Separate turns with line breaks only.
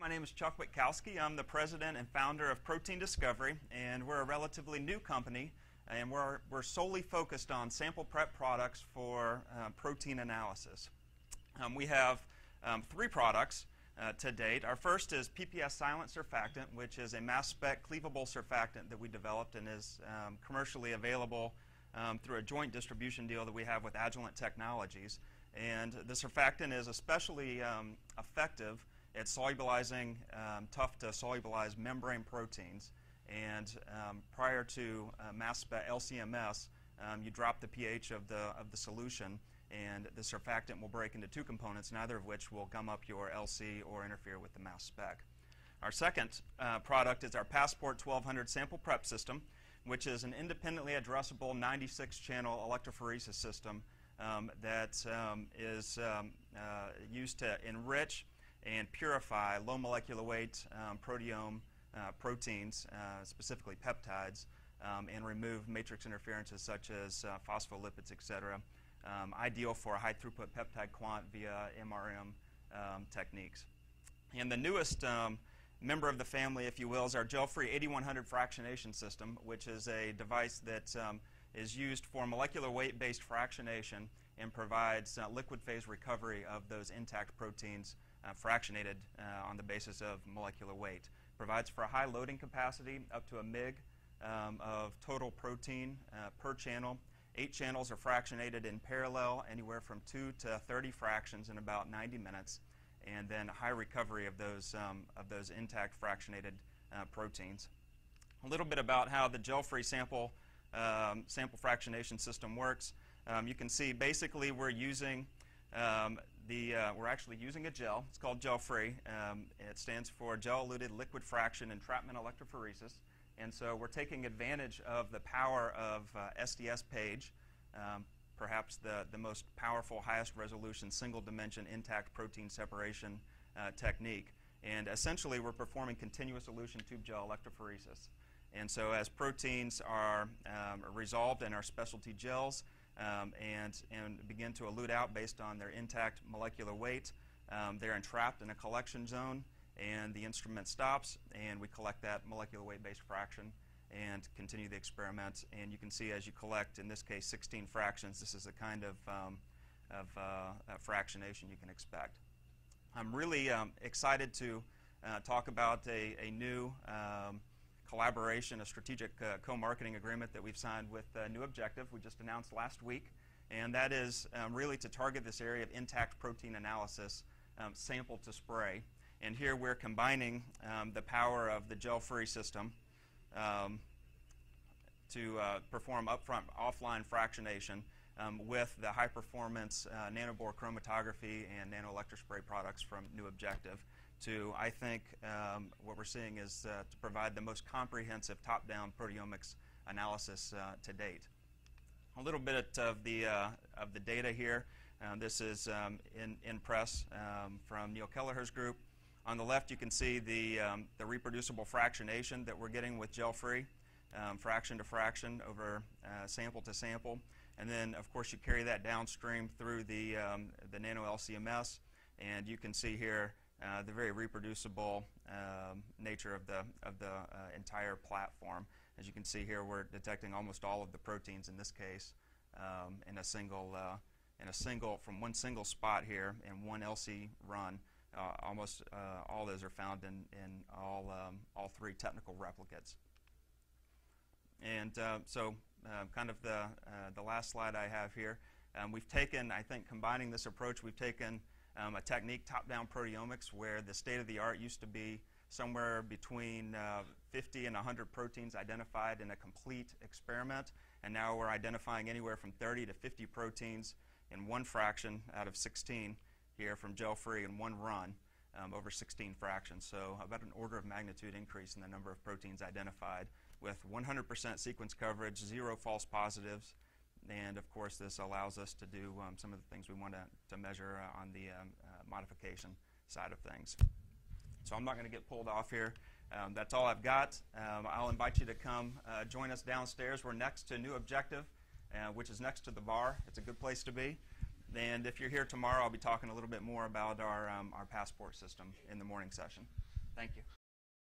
My name is Chuck Witkowski. I'm the president and founder of Protein Discovery, and we're a relatively new company, and we're solely focused on sample prep products for protein analysis. We have three products to date. Our first is PPS Silent Surfactant, which is a mass spec cleavable surfactant that we developed and is commercially available through a joint distribution deal that we have with Agilent Technologies. And the surfactant is especially effective at solubilizing tough to solubilize membrane proteins. And prior to mass spec LCMS, you drop the pH of the solution, and the surfactant will break into two components, neither of which will gum up your LC or interfere with the mass spec. Our second product is our Passport 1200 sample prep system, which is an independently addressable 96-channel electrophoresis system that is used to enrich and purify low molecular weight proteome proteins, specifically peptides, and remove matrix interferences such as phospholipids, etc. Ideal for high throughput peptide quant via MRM techniques. And the newest member of the family, if you will, is our gel-free 8100 fractionation system, which is a device that is used for molecular weight-based fractionation and provides liquid phase recovery of those intact proteins fractionated on the basis of molecular weight. Provides for a high loading capacity, up to a mg of total protein per channel. 8 channels are fractionated in parallel, anywhere from 2 to 30 fractions in about 90 minutes, and then high recovery of those intact fractionated proteins. A little bit about how the gel-free sample fractionation system works. You can see basically we're using we're actually using a gel. It's called gel-free. It stands for gel-eluted liquid fraction entrapment electrophoresis. And so we're taking advantage of the power of SDS Page, perhaps the most powerful, highest resolution, single dimension intact protein separation technique. And essentially we're performing continuous elution tube gel electrophoresis. And so as proteins are resolved in our specialty gels, and begin to elute out based on their intact molecular weight, they're entrapped in a collection zone, and the instrument stops, and we collect that molecular weight-based fraction and continue the experiment. And you can see as you collect, in this case, 16 fractions, this is the kind of fractionation you can expect. I'm really excited to talk about a new collaboration, a strategic co-marketing agreement that we've signed with New Objective. We just announced last week, and that is really to target this area of intact protein analysis, sample to spray. And here we're combining the power of the gel-free system to perform upfront offline fractionation with the high-performance nanobore chromatography and nanoelectrospray products from New Objective. I think what we're seeing is to provide the most comprehensive top-down proteomics analysis to date. A little bit of the data here. This is in press from Neil Kelleher's group. On the left, you can see the reproducible fractionation that we're getting with gel-free, fraction to fraction over sample to sample. And then, of course, you carry that downstream through the nano LCMS, and you can see here the very reproducible nature of the entire platform. As you can see here, we're detecting almost all of the proteins in this case in a single from one single spot here in one LC run. Almost all those are found in all three technical replicates. And so, kind of the last slide I have here, we've taken, I think, combining this approach, we've taken a technique, top-down proteomics, where the state-of-the-art used to be somewhere between 50 and 100 proteins identified in a complete experiment, and now we're identifying anywhere from 30 to 50 proteins in one fraction out of 16 here from gel-free in one run over 16 fractions. So about an order of magnitude increase in the number of proteins identified with 100% sequence coverage, 0 false positives. And of course, this allows us to do some of the things we want to measure on the modification side of things. So I'm not going to get pulled off here. That's all I've got. I'll invite you to come join us downstairs. We're next to New Objective, which is next to the bar. It's a good place to be. And if you're here tomorrow, I'll be talking a little bit more about our Passport system in the morning session. Thank you.